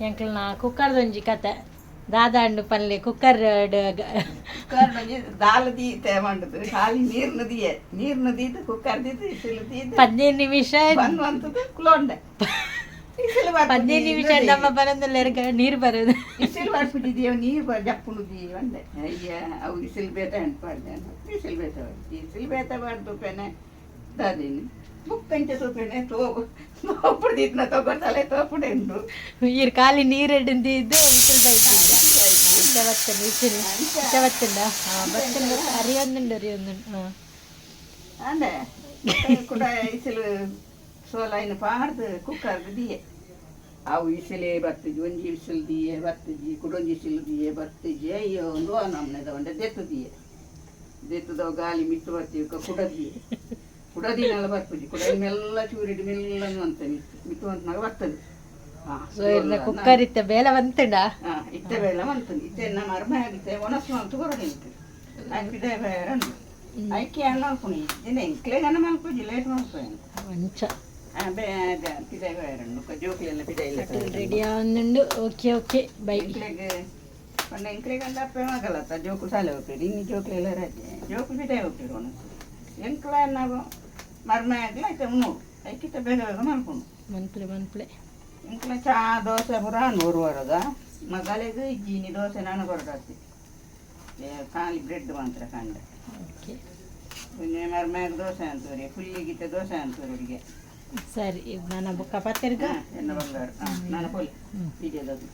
ಎಂಕ್ಲು ನಾ ಕುಕ್ಕರ್ದೊಂಜಿ ಕತೆ ದಾದಾಂಡು ಪಲ್ಲೆ ಕುಕ್ಕರ್ ದಾಲ್ ದೀತೆ ಮಾಡುದು ಖಾಲಿ ನೀರ್ನು ದೀದು ಕುಕ್ಕರ್ ದೀದು ಇಸಿಲು ದೀದು 15 ನಿಮಿಷ ಬಂದು ಕುಲೋಂಡೆ ಇಸಿಲು 15 ನಿಮಿಷ ನಮ್ಮ ಬರಂದಲ್ಲ ನೀರು ಬರೋದು ಇಸಿಲು ಬರ್ಬಿಟ್ಟಿದೀಯ ನೀರು ಜಪ್ಪುನುದಿ ಒಂದೆ ಅಯ್ಯ ಅವು ಇಸಿಲು ಬೇತ ಹೆಣ್ಪಾಡ್ದೆ ಇಸಿಲು ಬೇತ ಬಾರ್ದು ಪೆನೆ ದಾದಿನಿ ಮುಪ್ಪೆಂಚೆ ಸೊಪ್ಪೆನೆ ತೋಪುಡಿದ್ನ ತಗೊಂಡಲೆ ತೋಪುಡೆ ಉಂಟು ಈರ್ ಖಾಲಿ ನೀರೆಡ್ಡಿದ್ದು ಬತ್ತುಂಡ ಅರಿಯೊಂದುಂಡು ಅಂದೆ ಕೂಡ ಇಸಿಲು ಸೋಲೈನ ಪಾಡ್ದು ಕುಕ್ಕರ್ದು ದಿಯೆ ಅವು ಇಸಿಲೇ ಬರ್ತಿದ್ವಿ ಒಂಜಿ ಇಸಿಲು ದಿಯೆ ಬರ್ತಿದ್ವಿ ಕುಡೊಂಜಿ ಇಸಿಲು ದಿಯೆ ಬರ್ತಿದ್ವಿ ಅಯ್ಯೋ ಒಂದು ನಮ್ಮನೆ ತಗೊಂಡೆ ದೆತ್ತು ದಿಯೆ ದೆತ್ತುದವು ಗಾಳಿ ಮಿಟ್ಟು ಬರ್ತೀವಿ ಕುಡದಿಯೆ ಕುಡದಿನೆಲ್ಲ ಬರ್ಪುಜಿ ಕುಡದ ಮೆಲ್ಲ ಚೂರಿಡಿ ಮೆಲ್ಲನು ಅಂತ ಮಿತ್ತು ಅಂತ ನಾವು ಬರ್ತದೆ ಕುಕ್ಕರ್ ಇತ್ತ ಬೇಲ ಬಂತುಂಡ ಇತ್ತ ಬೇಲ ಬಂತುಂಡು ಇತ್ತೆ ನಮ್ಮ ಅರ್ಮ ಆಗಿತ್ತೆ ಒಣಸು ಅಂತ ಬರೋದಿತ್ತು ಹಾಕಿದೆ ಬೇರಂದು ಐಕಿ ಅಣ್ಣ ಮಲ್ಪುಣಿ ದಿನ ಇಂಕ್ಲೆ ಗನ ಮಲ್ಪುಜಿ ಲೇಟ್ ಮಲ್ಪುಜಿ ಮಂಚ ಪಿದೆ ಬೇರಂಡು ಜೋಕ್ಲೆಲ್ಲ ಪಿದೆ ಇಲ್ಲ ರೆಡಿ ಆವೊಂದುಂಡು ಓಕೆ ಓಕೆ ಬೈ ಇಂಕ್ಲೆಗೆ ಪಂಡ ಇಂಕ್ಲೆಗೆ ಅಂದ ಅಪ್ಪೆ ಮಗಲತ್ತ ಜೋಕು ಸಾಲೆ ಹೋಗ್ತೀರಿ ಇನ್ನು ಜೋಕ್ಲೆಲ್ಲ ರಜೆ ಜೋಕು ಪಿದೆ ಹೋಗ್ತೀರಿ ಒಣಸು ಎಂಕ್ಲ ನಾವು ಮರ್ಮ ಆಗಲಿ ಆಯ್ತು ನೋಡು ಐಕಿತ ಬೇಗ ಬೇಗ ಮಲ್ಕೊಂಡು ಮನ್ಪ್ಲೆ ಇಂಕ್ಲ ಚಾ ದೋಸೆ ಪುರ ನೂರು ಬರೋದ ಮಗಳಿಗೆ ಇಜ್ಜಿನಿ ದೋಸೆ ನಾನು ಹೊರಡಾತಿ ಖಾಲಿ ಬ್ರೆಡ್ ಮಾತ್ರ ಕಂಡೆ ಮರ್ಮ್ಯಾಗ ದೋಸೆ ಅಂತವ್ರಿ ಫುಲ್ಲಿಗಿತ್ತ ದೋಸೆ ಅಂತವ್ರಿಗೆ ಸರಿ ನಾನು ಬುಕ್ಕ ಪತ್ತೆರ್ಗ ಎನ್ನ ಬಂಗಾರ ನಾನು ಪೊಲಿ ಇದೇದದು